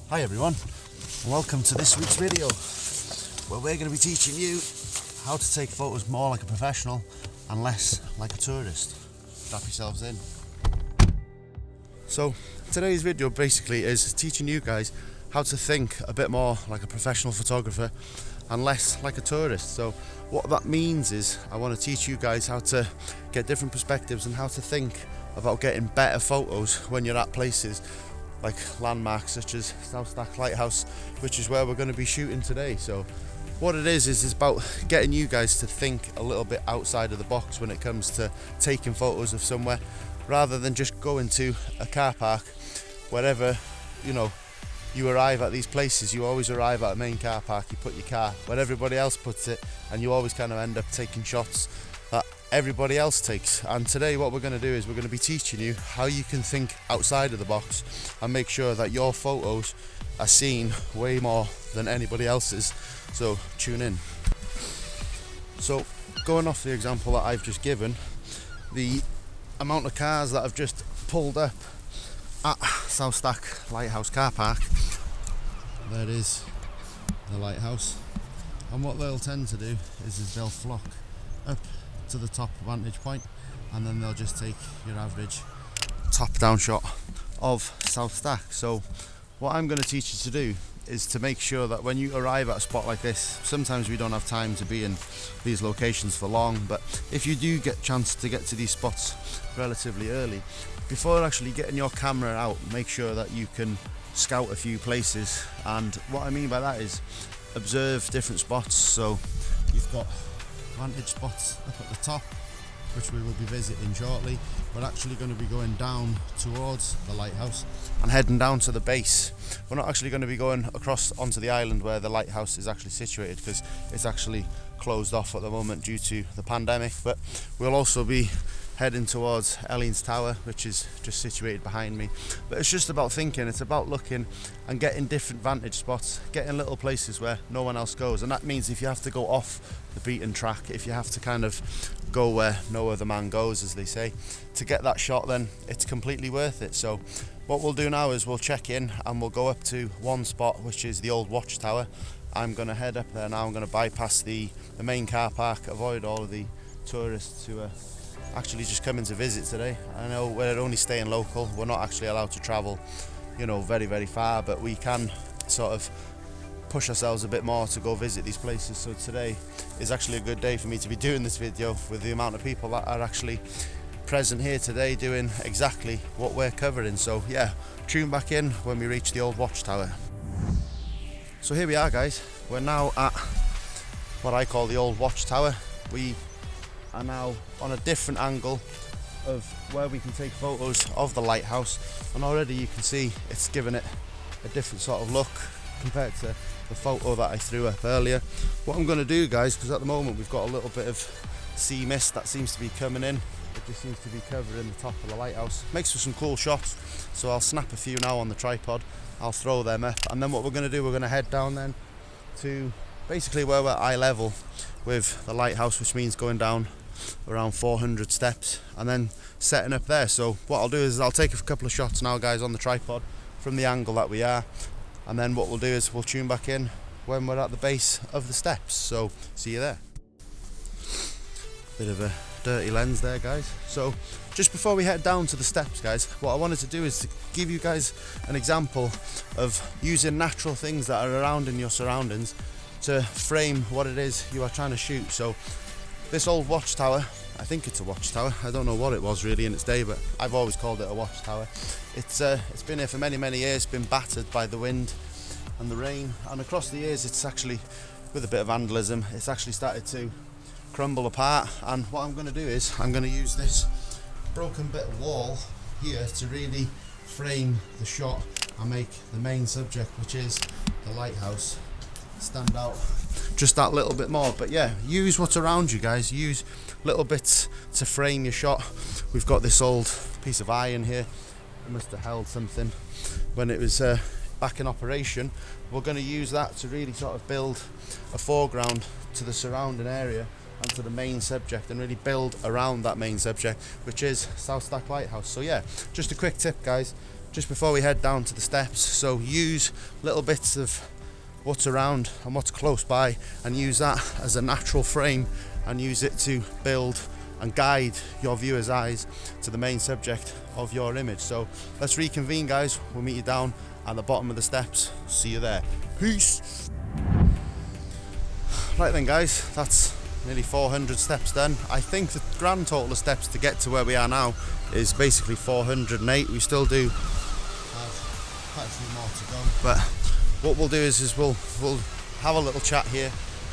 Hi everyone, and welcome to this week's video where we're going to be teaching you how to take photos more like a professional and less like a tourist. Strap yourselves in. So today's video basically is teaching you guys how to think a bit more like a professional photographer and less like a tourist. So what that means is I want to teach you guys how to get different perspectives and how to think about getting better photos when you're at places like landmarks such as South Stack Lighthouse, which is where we're going to be shooting today. So what it is about getting you guys to think a little bit outside of the box when it comes to taking photos of somewhere, rather than just going to a car park. Wherever you arrive at these places, you always arrive at a main car park, you put your car where everybody else puts it, and you always kind of end up taking shots that everybody else takes. And today what we're going to do is we're going to be teaching you how you can think outside of the box and make sure that your photos are seen way more than anybody else's. So tune in. So going off the example that I've just given, the amount of cars that have just pulled up at South Stack Lighthouse car park, there is the lighthouse, and what they'll tend to do is they'll flock up to the top vantage point, and then they'll just take your average top down shot of South Stack. So what I'm going to teach you to do is to make sure that when you arrive at a spot like this, sometimes we don't have time to be in these locations for long, but if you do get a chance to get to these spots relatively early, before actually getting your camera out, make sure that you can scout a few places. And what I mean by that is observe different spots. So you've got vantage spots up at the top, which we will be visiting shortly. We're actually going to be going down towards the lighthouse and heading down to the base. We're not actually going to be going across onto the island where the lighthouse is actually situated, because it's actually closed off at the moment due to the pandemic, but we'll also be heading towards Elleens Tower, which is just situated behind me. But it's just about thinking, it's about looking and getting different vantage spots, getting little places where no one else goes. And that means if you have to go off the beaten track, if you have to kind of go where no other man goes, as they say, to get that shot, then it's completely worth it. So what we'll do now is we'll check in and we'll go up to one spot, which is the old watchtower. I'm going to head up there now. I'm going to bypass the main car park, avoid all of the tourists who are actually just coming to visit today. I know we're only staying local, we're not actually allowed to travel very far, but we can sort of push ourselves a bit more to go visit these places. So today is actually a good day for me to be doing this video, with the amount of people that are actually present here today doing exactly what we're covering. So yeah, tune back in when we reach the old watchtower. So here we are, guys, we're now at what I call the old watchtower. We are now on a different angle of where we can take photos of the lighthouse, and already you can see it's given it a different sort of look compared to the photo that I threw up earlier. What I'm going to do, guys, because at the moment we've got a little bit of sea mist that seems to be coming in, it just seems to be covering the top of the lighthouse, makes for some cool shots. So I'll snap a few now on the tripod, I'll throw them up, and then what we're going to do, we're going to head down then to basically where we're eye level with the lighthouse, which means going down around 400 steps and then setting up there. So what I'll do is I'll take a couple of shots now, guys, on the tripod from the angle that we are, and then what we'll do is we'll tune back in when we're at the base of the steps. So see you there. Bit of a dirty lens there, guys. So just before we head down to the steps, guys, what I wanted to do is to give you guys an example of using natural things that are around in your surroundings to frame what it is you are trying to shoot. So this old watchtower, I think it's a watchtower, I don't know what it was really in its day, but I've always called it a watchtower. It's been here for many years, been battered by the wind and the rain, and across the years it's actually, with a bit of vandalism, it's actually started to crumble apart. And what I'm going to do is I'm going to use this broken bit of wall here to really frame the shot and make the main subject, which is the lighthouse, stand out just that little bit more. But yeah, use what's around you, guys, use little bits to frame your shot. We've got this old piece of iron here, it must have held something when it was back in operation. We're going to use that to really sort of build a foreground to the surrounding area and to the main subject, and really build around that main subject, which is South Stack Lighthouse. So yeah, just a quick tip, guys, just before we head down to the steps. So use little bits of what's around and what's close by, and use that as a natural frame, and use it to build and guide your viewers' eyes to the main subject of your image. So let's reconvene, guys. We'll meet you down at the bottom of the steps. See you there. Peace. Right then, guys, that's nearly 400 steps done. I think the grand total of steps to get to where we are now is basically 408. We still do have quite a few more to go, but what we'll do is we'll have a little chat here.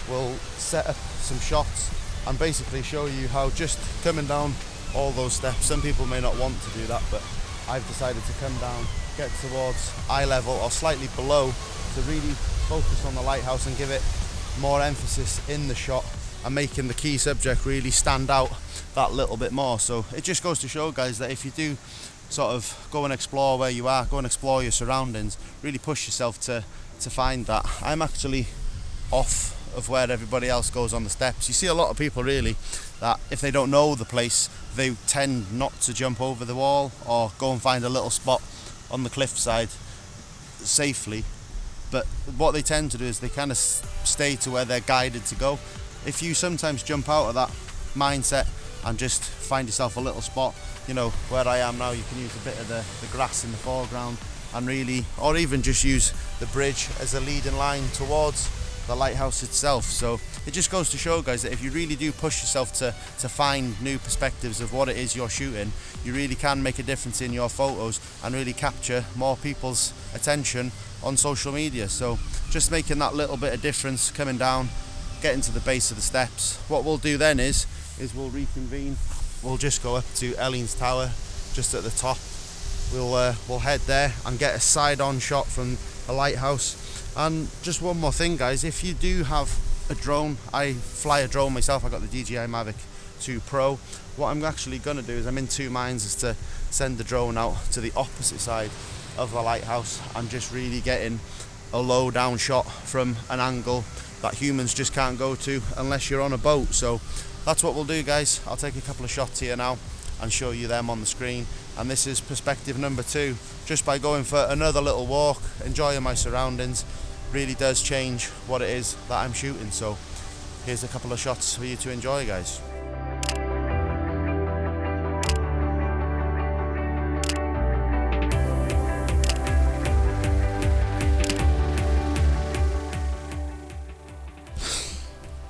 We'll set up some shots and basically show you how just coming down all those steps, some people may not want to do that, but I've decided to come down, get towards eye level or slightly below, to really focus on the lighthouse and give it more emphasis in the shot and making the key subject really stand out that little bit more. So it just goes to show, guys, that if you do sort of go and explore where you are, go and explore your surroundings, really push yourself to find that. I'm actually off of where everybody else goes on the steps. You see a lot of people really that if they don't know the place, they tend not to jump over the wall or go and find a little spot on the cliffside safely, but what they tend to do is they kind of stay to where they're guided to go. If you sometimes jump out of that mindset and just find yourself a little spot, you know, where I am now, you can use a bit of the grass in the foreground and really, or even just use the bridge as a leading line towards the lighthouse itself. So it just goes to show, guys, that if you really do push yourself to find new perspectives of what it is you're shooting, you really can make a difference in your photos and really capture more people's attention on social media. So just making that little bit of difference, coming down, getting to the base of the steps. What we'll do then is we'll reconvene. We'll just go up to Elleens Tower, just at the top. We'll head there and get a side-on shot from the lighthouse. And just one more thing, guys, if you do have a drone, I fly a drone myself, I got the DJI Mavic 2 Pro. What I'm actually going to do is I'm in two minds as to send the drone out to the opposite side of the lighthouse and just really getting a low down shot from an angle that humans just can't go to unless you're on a boat. So that's what we'll do, guys. I'll take a couple of shots here now and show you them on the screen, and this is perspective number 2. Just by going for another little walk, enjoying my surroundings, really does change what it is that I'm shooting. So here's a couple of shots for you to enjoy, guys.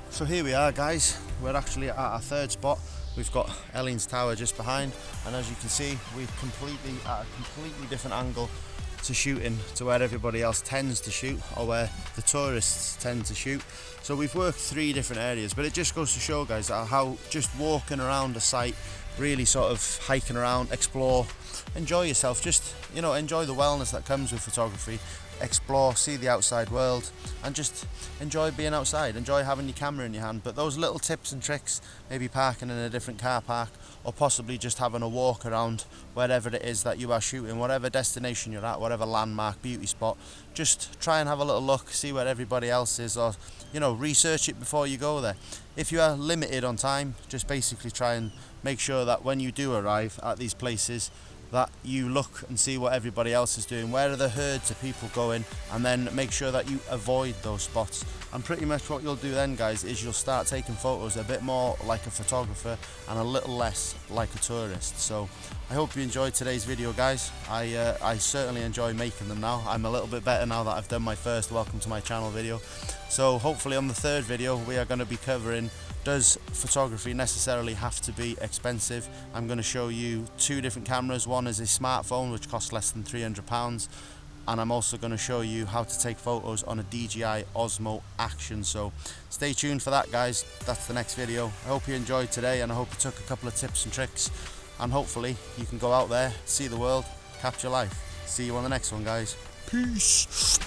So here we are, guys. We're actually at our third spot. We've got Elleens Tower just behind, and as you can see, we're at a completely different angle to shooting to where everybody else tends to shoot, or where the tourists tend to shoot. So we've worked 3 different areas, but it just goes to show, guys, how just walking around a site, really sort of hiking around, explore, enjoy yourself, just, you know, enjoy the wellness that comes with photography. Explore, see the outside world, and just enjoy being outside, enjoy having your camera in your hand. But those little tips and tricks, maybe parking in a different car park, or possibly just having a walk around wherever it is that you are shooting, whatever destination you're at, whatever landmark, beauty spot, just try and have a little look, see where everybody else is, or, you know, research it before you go there. If you are limited on time, just basically try and make sure that when you do arrive at these places, that you look and see what everybody else is doing, where are the herds of people going, and then make sure that you avoid those spots. And pretty much what you'll do then, guys, is you'll start taking photos a bit more like a photographer and a little less like a tourist. So I hope you enjoyed today's video, guys. I certainly enjoy making them now. I'm a little bit better now that I've done my first welcome to my channel video. So hopefully on the third video we are going to be covering, does photography necessarily have to be expensive? I'm going to show you 2 different cameras. One is a smartphone, which costs less than £300, and I'm also going to show you how to take photos on a DJI Osmo Action. So stay tuned for that, guys. That's the next video. I hope you enjoyed today, and I hope you took a couple of tips and tricks, and hopefully you can go out there, see the world, capture life. See you on the next one, guys. Peace.